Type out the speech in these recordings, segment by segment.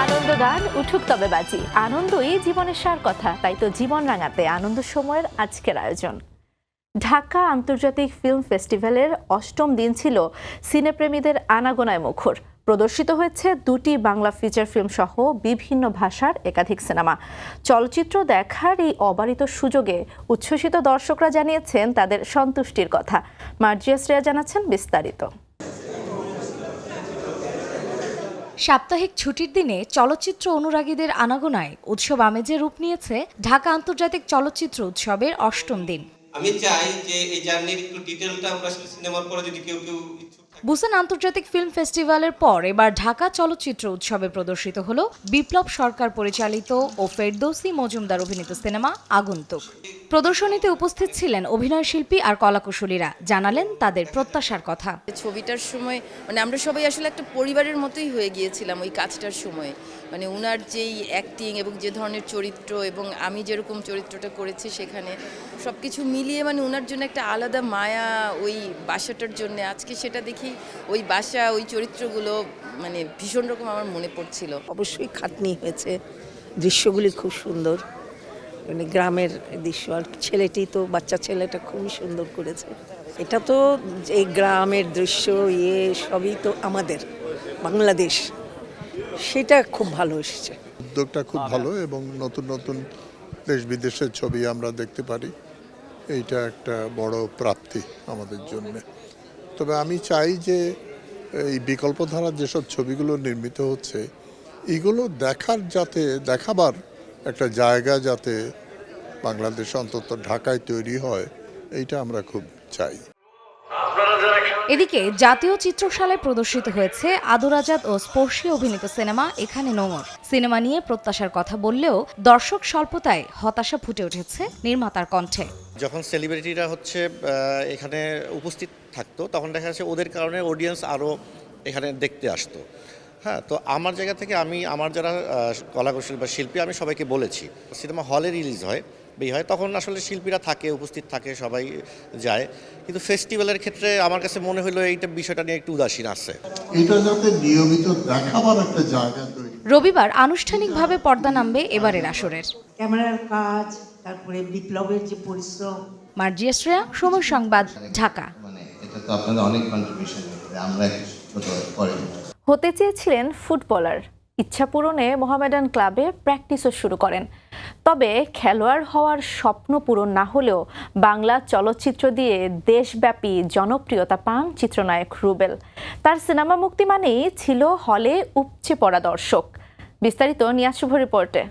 আনন্দ গান উঠুক তবে বাজি, আনন্দই জীবনের সার কথা। তাই তো জীবন রাঙাতে আনন্দ সময়ের আজকের আয়োজন। ঢাকা আন্তর্জাতিক ফিল্ম ফেস্টিভ্যালের ৮ম দিন ছিল সিনেপ্রেমীদের আনাগোনায় মুখর। প্রদর্শিত হয়েছে 2টি বাংলা ফিচার ফিল্ম সহ বিভিন্ন ভাষার একাধিক সিনেমা। চলচ্চিত্র দেখার এই অবারিত সুযোগে উচ্ছ্বসিত দর্শকরা জানিয়েছেন তাদের সন্তুষ্টির কথা। মার্জিয়া শ্রেয়া জানাচ্ছেন বিস্তারিত। সাপ্তাহিক ছুটির দিনে চলচ্চিত্র অনুরাগীদের আনাগোনায় উৎসব আমেজে রূপ নিয়েছে ঢাকা আন্তর্জাতিক চলচ্চিত্র উৎসবের ৮ম দিন। আমি চাই যে এই জার্নির একটু ডিটেইলটা আমরা আসলে সিনেমার পরে যদি কেউ বুসান আন্তর্জাতিক ফিল্ম ফেস্টিভ্যালের পর এবার ঢাকা চলচ্চিত্র উৎসবে প্রদর্শিত হলো বিপ্লব সরকার পরিচালিত ও ফেরদৌসী মজুমদার অভিনীত সিনেমা আগন্তুক। প্রদর্শনীতে উপস্থিত ছিলেন অভিনয় শিল্পী আর কলাকুশলীরা, জানালেন তাদের প্রত্যাশার কথা। ছবিটার সময় আমরা সবাই আসলে একটা পরিবারের মতোই হয়ে গিয়েছিলাম ওই কাজটার সময়। উনার যেই অ্যাক্টিং এবং যে ধরনের চরিত্র এবং আমি যেরকম চরিত্রটা করেছি সেখানে সবকিছু মিলিয়ে উনার জন্য একটা আলাদা মায়া ওই বাসাটার জন্য। আজকে সেটা দেখি ওই বাসা ওই চরিত্রগুলো ভীষণ রকম আমার মনে পড়ছিল। অবশ্যই খাটনি হয়েছে, দৃশ্যগুলি খুব সুন্দর, গ্রামের দৃশ্য। আর ছেলেটি তো বাচ্চা ছেলেটা খুবই সুন্দর করেছে। এটা তো এই গ্রামের দৃশ্য সবই তো আমাদের বাংলাদেশ, সেটা খুব ভালো এসেছে। উদ্যোগটা খুব ভালো এবং নতুন নতুন দেশ বিদেশের ছবি আমরা দেখতে পারি। এইটা একটা বড় প্রাপ্তি আমাদের জন্য। তবে আমি চাই যে এই বিকল্প ধারার যেসব ছবিগুলো নির্মিত হচ্ছে এগুলো দেখাবার একটা জায়গা যাতে বাংলাদেশ অন্তত ঢাকায় তৈরি হয়, এইটা আমরা খুব চাই। এদিকে জাতীয় চিত্রশালায় প্রদর্শিত হয়েছে আদর আজাদ ও স্পর্শী অভিনীত সিনেমা এখানে নোংর। সিনেমা নিয়ে প্রত্যাশার কথা বললেও দর্শক স্বল্পতায় হতাশা ফুটে উঠেছে নির্মাতার কণ্ঠে। যখন সেলিব্রিটিরা এখানে উপস্থিত থাকতো তখন দেখা যাচ্ছে ওদের কারণে অডিয়েন্স আরও এখানে দেখতে আসতো। হ্যাঁ, তো আমার জায়গা থেকে আমার যারা কলাকুশলী বা শিল্পী, আমি সবাইকে বলেছি সিনেমা হলে রিলিজ হয় তখন আসলে শিল্পীরা উপস্থিত থাকে, সবাই যায়। কিন্তু ফেস্টিভ্যালের ক্ষেত্রে আমার কাছে মনে হলো এইটা বিষয়টা নিয়ে একটু উদাসীন আছে। এটা যাতে নিয়মিত দেখাবার একটা জায়গা তৈরি। রবিবার আনুষ্ঠানিকভাবে পর্দা নামবে এবারের আসরের। ক্যামেরার কাজ, তারপরে বিপ্লবের যে পরিশ্রম। মার্জিয়া শ্রেয়া, সময় সংবাদ, ঢাকা। এটা তো আপনাদের অনেক কন্ট্রিবিউশন, আমরা ছোট করে হতে চেয়েছিলেন ফুটবলার, ইচ্ছা পূরণে মোহামেডান ক্লাবে প্র্যাকটিসও শুরু করেন। তবে খেলোয়াড় হওয়ার স্বপ্ন পূরণ না হলেও বাংলা চলচ্চিত্র দিয়ে দেশব্যাপী জনপ্রিয়তা পান চিত্রনায়ক রুবেল। তার সিনেমা মুক্তি মানেই ছিল হলে উপচে পড়া দর্শক। বিস্তারিত নিয়াজ শুভ রিপোর্টে।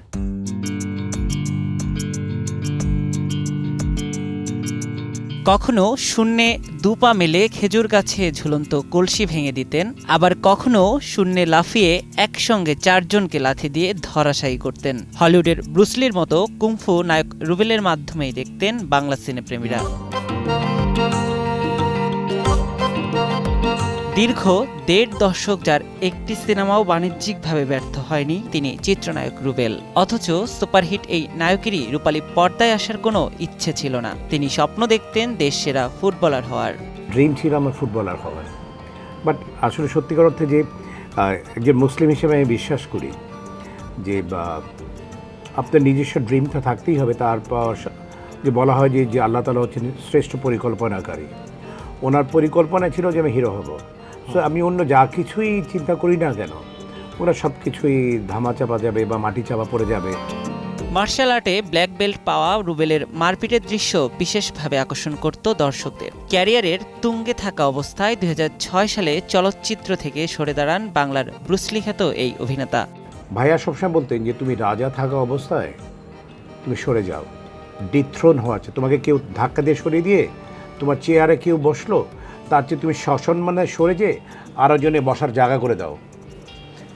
কখনো শূন্যে দুপা মেলে খেজুর গাছে ঝুলন্ত কলসি ভেঙে দিতেন, আবার কখনো শূন্যে লাফিয়ে একসঙ্গে 4 জনকে লাথি দিয়ে ধরাশায়ী করতেন। হলিউডের ব্রুসলির মতো কুংফু নায়ক রুবেলের মাধ্যমেই দেখতেন বাংলা সিনেপ্রেমীরা। দীর্ঘ 1.5 দশক যার একটি সিনেমাও বাণিজ্যিকভাবে ব্যর্থ হয়নি তিনি চিত্রনায়ক রুবেল। অথচ সুপারহিট এই নায়কেরই রূপালী পর্দায় আসার কোনো ইচ্ছে ছিল না। তিনি স্বপ্ন দেখতেন দেশ সেরা ফুটবলার হওয়ার। ড্রিম ছিল আমার ফুটবলার হওয়ার। বাট আসলে সত্যিকার অর্থে যে একজন মুসলিম হিসেবে আমি বিশ্বাস করি যে আপনার নিজস্ব ড্রিমটা থাকতেই হবে। তারপর যে বলা হয় যে আল্লাহ তাআলা হচ্ছেন শ্রেষ্ঠ পরিকল্পনাকারী। ওনার পরিকল্পনা ছিল যে আমি হিরো হব। সো আমি অন্য যা কিছুই চিন্তা করি না কেন, ওরা সব কিছুই ধামা চাপা যাবে বা মাটি চাপা পড়ে যাবে। মার্শাল আর্টে ব্ল্যাক বেল্ট পাওয়া রুবেলের মারপিটের দৃশ্য বিশেষভাবে আকর্ষণ করত দর্শকদের। ক্যারিয়ারের তুঙ্গে থাকা অবস্থায় 2006 সালে চলচ্চিত্র থেকে সরে দাঁড়ান বাংলার ব্রুসলি খ্যাত এই অভিনেতা। ভাইয়া সবসময় বলতেন যে তুমি রাজা থাকা অবস্থায় তুমি সরে যাও, ডিথ্রোন হওয়া আছে। তোমাকে কেউ ধাক্কা দিয়ে সরিয়ে দিয়ে তোমার চেয়ারে কেউ বসলো, তার চেয়ে তুমি সসম্মানে সরে যে আরও জনে বসার জায়গা করে দাও,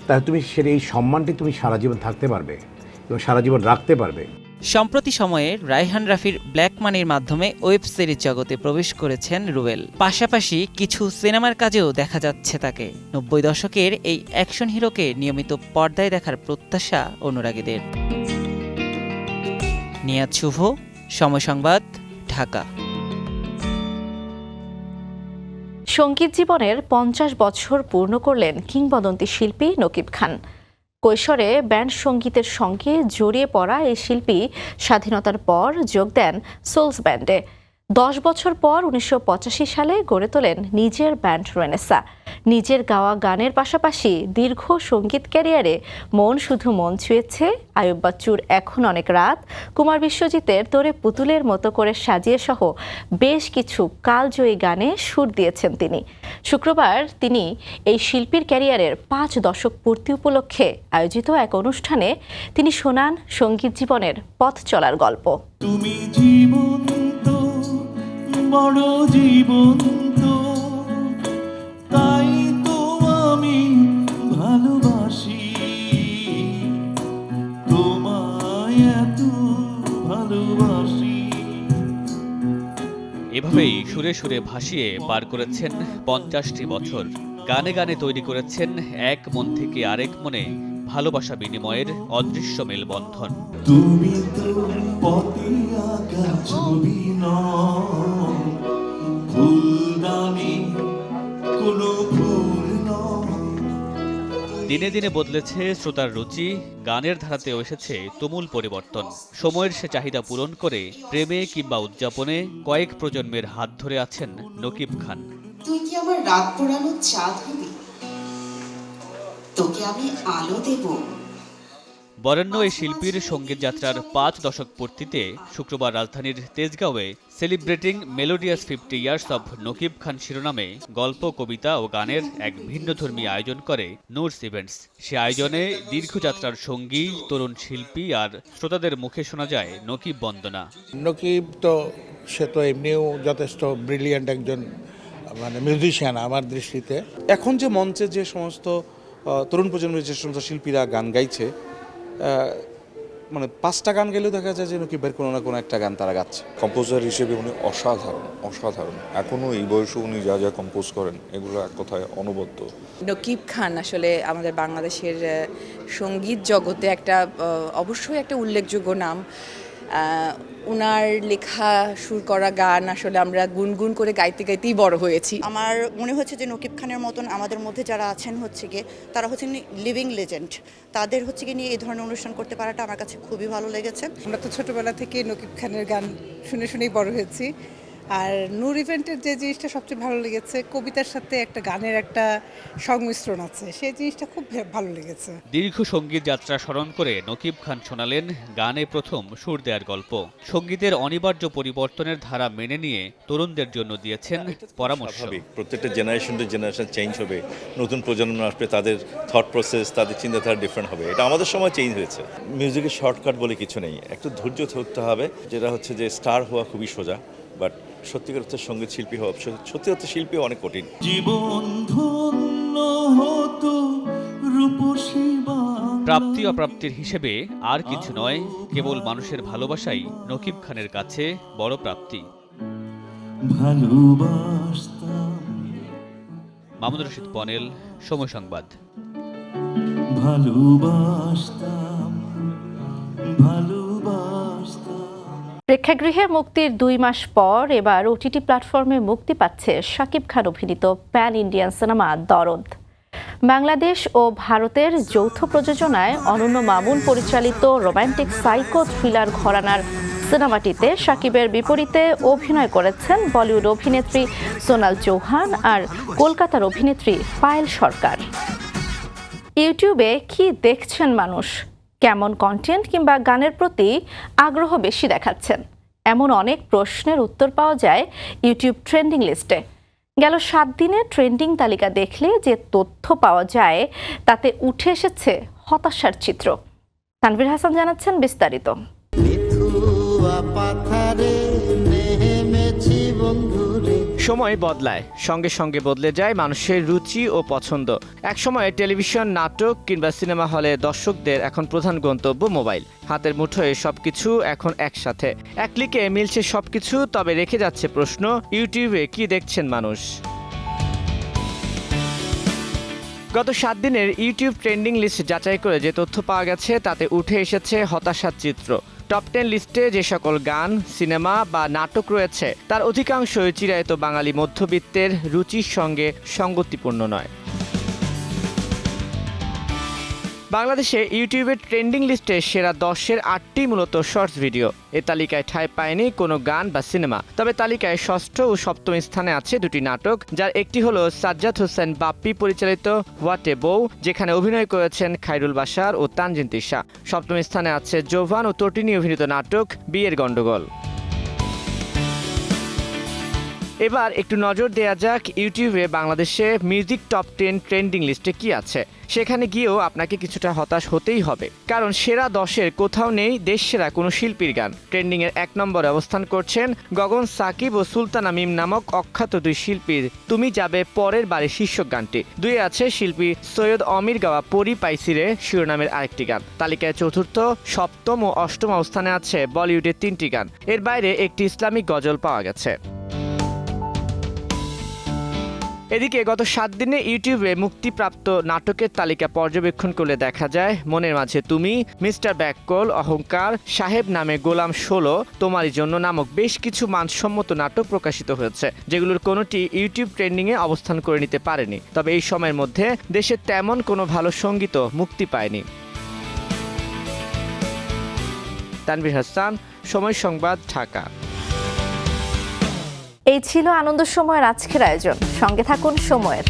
তাহলে তুমি এই সম্মানটি তুমি সারা জীবন থাকতে পারবে এবং সারা জীবন রাখতে পারবে। সম্প্রতি সময়ে রায়হান রাফির ব্ল্যাক মানির মাধ্যমে ওয়েব সিরিজ জগতে প্রবেশ করেছেন রুবেল। পাশাপাশি কিছু সিনেমার কাজেও দেখা যাচ্ছে তাকে। 90 দশকের এই অ্যাকশন হিরোকে নিয়মিত পর্দায় দেখার প্রত্যাশা অনুরাগীদের। নিয়াজ শুভ, সময় সংবাদ, ঢাকা। সঙ্গীত জীবনের 50 বছর পূর্ণ করলেন কিংবদন্তি শিল্পী নকিব খান। কৈশোরে ব্যান্ড সঙ্গীতের সঙ্গে জড়িয়ে পড়া এই শিল্পী স্বাধীনতার পর যোগ দেন সোলস ব্যান্ডে। 10 বছর পর 1985 সালে গড়ে তোলেন নিজের ব্যান্ড রেনেসা। নিজের গাওয়া গানের পাশাপাশি দীর্ঘ সঙ্গীত ক্যারিয়ারে মন শুধু মন ছুঁয়েছে আয়ুব বাচ্চুর এখন অনেক রাত, কুমার বিশ্বজিতের তোরে পুতুলের মতো করে সাজিয়ে সহ বেশ কিছু কালজয়ী গানে সুর দিয়েছেন তিনি। শুক্রবার তিনি এই শিল্পীর ক্যারিয়ারের 5 দশক পূর্তি উপলক্ষে আয়োজিত এক অনুষ্ঠানে তিনি শোনান সঙ্গীত জীবনের পথ চলার গল্প। তুমি জীবন্ত, বড় জীবন্ত, তাই তো আমি ভালোবাসি, তোমায় এত ভালোবাসি। এভাবেই সুরে সুরে ভাসিয়ে পার করেছেন 50টি বছর। গানে গানে তৈরি করেছেন এক মন থেকে আরেক মনে ভালোবাসা বিনিময়ের অদৃশ্য মেলবন্ধন। তুমি তো পথে আঁকা ছবি নও, ফুলদানি কোনো ফুল নও। দিনে দিনে বদলেছে শ্রোতার রুচি, গানের ধারাতেও এসেছে তুমুল পরিবর্তন। সময়ের সে চাহিদা পূরণ করে প্রেমে কিংবা উদযাপনে কয়েক প্রজন্মের হাত ধরে আছেন নকিব খান। তুই কি আমার রাত পোড়ানো চাঁদ হবি, তোকে আমি আলো দেব। বরেণ্য এই শিল্পীর সঙ্গীত যাত্রার 5 দশক পূর্তিতে শুক্রবার রাজধানীর তেজগাঁওয়ে celebrating melodious 50 years of Nakib Khan শিরোনামে গল্প, কবিতা ও গানের এক ভিন্নধর্মী আয়োজন করে নুরস ইভেন্টস। সে আয়োজনে দীর্ঘযাত্রার সঙ্গী, তরুণ শিল্পী আর শ্রোতাদের মুখে শোনা যায় নকিব বন্দনা। নকিব তো সে তো এমনিও যথেষ্ট ব্রিলিয়ান্ট একজন মিউজিশিয়ান আমার দৃষ্টিতে। এখন যে মঞ্চে যে সমস্ত তরুণ প্রজন্মের যে সমস্ত শিল্পীরা গান গাইছে, 5টা গান গেলেও দেখা যায় যে নকিবের কোনো না কোনো একটা গান তারা গাচ্ছে। কম্পোজার হিসেবে উনি অসাধারণ অসাধারণ। এখনও এই বয়সে উনি যা যা কম্পোজ করেন এগুলো এক কথায় অনবদ্য। নকিব খান আসলে আমাদের বাংলাদেশের সঙ্গীত জগতে অবশ্যই একটা উল্লেখযোগ্য নাম। ওনার লেখা সুর করা গান আসলে আমরা গুনগুন করে গাইতে গাইতেই বড় হয়েছি। আমার মনে হচ্ছে যে নকিব খানের মতন আমাদের মধ্যে যারা আছেন তারা হচ্ছেন লিভিং লেজেন্ড। তাদের নিয়ে এই ধরনের অনুষ্ঠান করতে পারাটা আমার কাছে খুবই ভালো লেগেছে। আমরা তো ছোটবেলা থেকে নকিব খানের গান শুনে শুনেই বড় হয়েছি। আর নূর ইভেন্টের যে জিনিসটা সবচেয়ে ভালো লেগেছে, কবিতার সাথে একটা গানের একটা সংমিশ্রণ আছে, সেই জিনিসটা খুব ভালো লেগেছে। দীর্ঘ সঙ্গীত যাত্রা স্মরণ করে নকিব খান শোনালেন গানে প্রথম সুর দেওয়ার গল্প। সঙ্গীতের অনিবার্য পরিবর্তনের ধারা মেনে নিয়ে তরুণদের জন্য দিয়েছেন পরামর্শ। প্রত্যেকটা জেনারেশন টু জেনারেশন চেঞ্জ হবে, নতুন প্রজন্ম আসবে, তাদের থট প্রসেস, তাদের চিন্তাধারা ডিফারেন্ট হবে। এটা আমাদের সময় চেঞ্জ হয়েছে। মিউজিকের শর্টকাট বলে কিছু নেই, একটু ধৈর্য ধরতে হবে। যেটা হচ্ছে যে স্টার হওয়া খুবই সোজা, বাট সত্যিকার অর্থে সঙ্গীত শিল্পী হওয়া, সত্যি অর্থে শিল্পী অনেক কঠিন। জীবন ধন্য হতো রূপসী প্রাপ্তি অপ্রাপ্তির হিসেবে আর কিছু নয়, কেবল মানুষের ভালোবাসাই নকিব খানের কাছে বড় প্রাপ্তি। মামুনুর রশিদ পনেল, সময় সংবাদ। প্রেক্ষাগৃহে মুক্তির 2 মাস পর এবার ওটিটি প্ল্যাটফর্মে মুক্তি পাচ্ছে শাকিব খান অভিনীত প্যান ইন্ডিয়ান সিনেমা দরদ। বাংলাদেশ ও ভারতের যৌথ প্রযোজনায় অনন্য মামুন পরিচালিত রোমান্টিক সাইকো থ্রিলার ঘরানার সিনেমাটিতে শাকিবের বিপরীতে অভিনয় করেছেন বলিউড অভিনেত্রী সোনাল চৌহান আর কলকাতার অভিনেত্রী পায়েল সরকার। ইউটিউবে কি দেখছেন মানুষ, কেমন কন্টেন্ট কিংবা গানের প্রতি আগ্রহ বেশি দেখাচ্ছেন, এমন অনেক প্রশ্নের উত্তর পাওয়া যায় ইউটিউব ট্রেন্ডিং লিস্টে। গেল 7 দিনে ট্রেন্ডিং তালিকা দেখলে যে তথ্য পাওয়া যায় তাতে উঠে এসেছে হতাশার চিত্র। তানভীর হাসান জানাচ্ছেন বিস্তারিত। সময় বদলায়, সঙ্গে সঙ্গে বদলে যায় মানুষের রুচি ও পছন্দ। একসময় টেলিভিশন, নাটক কিংবা সিনেমা হলে দর্শকদের এখন প্রধান গন্তব্য মোবাইল। হাতের মুঠোয় সবকিছু এখন একসাথে, এক ক্লিকে মিলছে সবকিছু। তবে রেখে যাচ্ছে প্রশ্ন, ইউটিউবে কি দেখছেন মানুষ? গত 7 দিনের ইউটিউব ট্রেন্ডিং লিস্ট যাচাই করে যে তথ্য পাওয়া গেছে তাতে উঠে এসেছে হতাশার চিত্র। টপ 10 লিস্টে যে সকল গান, সিনেমা বা নাটক রয়েছে তার অধিকাংশই চিরায়ত বাঙালি মধ্যবিত্তের রুচির সঙ্গে সঙ্গতিপূর্ণ নয়। বাংলাদেশে ইউটিউবের ট্রেন্ডিং লিস্টে সেরা 10-এর 8টি মূলত শর্টস ভিডিও। এ তালিকায় ঠাঁই পায়নি কোনো গান বা সিনেমা। তবে তালিকায় ষষ্ঠ ও সপ্তম স্থানে আছে দুটি নাটক, যার একটি হলো সাজ্জাদ হোসেন বাপ্পি পরিচালিত হোয়াট এ বউ, যেখানে অভিনয় করেছেন খায়রুল বাশার ও তানজিন তিশা। সপ্তম স্থানে আছে জোভান ও তটিনী অভিনীত নাটক বিয়ের গন্ডগোল। এবার একটু নজর দেয়া যাক ইউটিউবে বাংলাদেশে মিউজিক টপ 10 ট্রেন্ডিং লিস্টে কি আছে। সেখানে গিয়েও আপনাকে কিছুটা হতাশ হতেই হবে, কারণ সেরা 10-এর কোথাও নেই দেশসেরা কোনো শিল্পীর গান। ট্রেন্ডিংয়ের 1 নম্বরে অবস্থান করছেন গগন সাকিব ও সুলতানা মিম নামক অখ্যাত দুই শিল্পীর তুমি যাবে পরের বারে শীর্ষক গানটি। 2-এ আছে শিল্পী সৈয়দ অমির গাওয়া পরি পাইসিরে শিরোনামের আরেকটি গান। তালিকায় চতুর্থ, সপ্তম ও অষ্টম অবস্থানে আছে বলিউডের 3টি গান। এর বাইরে একটি ইসলামিক গজল পাওয়া গেছে। এদিকে গত 7 দিনে ইউটিউবে মুক্তিপ্রাপ্ত নাটকের তালিকা পর্যবেক্ষণ করলে দেখা যায় মনের মাঝে তুমি, মিস্টার ব্যাককল, অহংকার, সাহেব নামে গোলাম 16, তোমারই জন্য নামক বেশ কিছু মানসম্মত নাটক প্রকাশিত হয়েছে, যেগুলোর কোনোটি ইউটিউব ট্রেন্ডিংয়ে অবস্থান করে নিতে পারেনি। তবে এই সময়ের মধ্যে দেশে তেমন কোনো ভালো সঙ্গীতও মুক্তি পায়নি। তানভীর হাসান, সময় সংবাদ, ঢাকা। এই ছিল আনন্দ সময়ের আজকের আয়োজন। সঙ্গে থাকুন সময়ের।